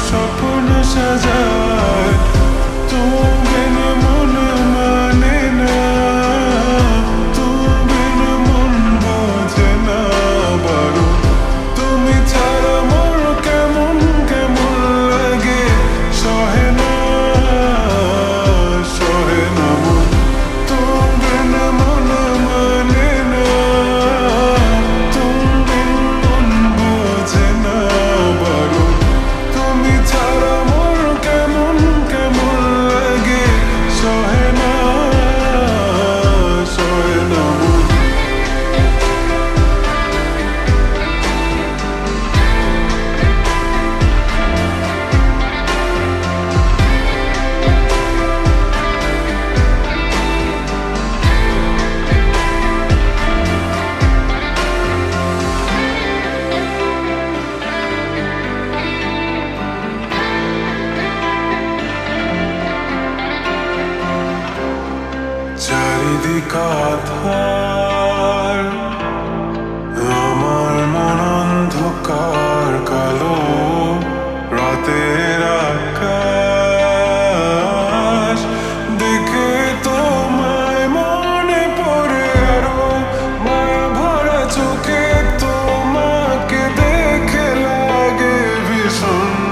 স্বপ্ন সাজায় তুমি বিন মন মানে না তুমি বিন মন বোঝে না বারো তুমি ছাড়া মোর কেমন কেমন লাগে সহে না মন তুমি বিন মন মানে না তুমি বিন মন বোঝে না বারো তুমি ছাড়া মোর কেমন কেমন লাগে সহে না মন চারিদিক আধার আমার মন অন্ধকার কালো রাতের আকাশ দেখে তোমায় মনে পড়ে আরো মায়া ভরা চোখে তোমাকে দেখে লাগে ভীষণ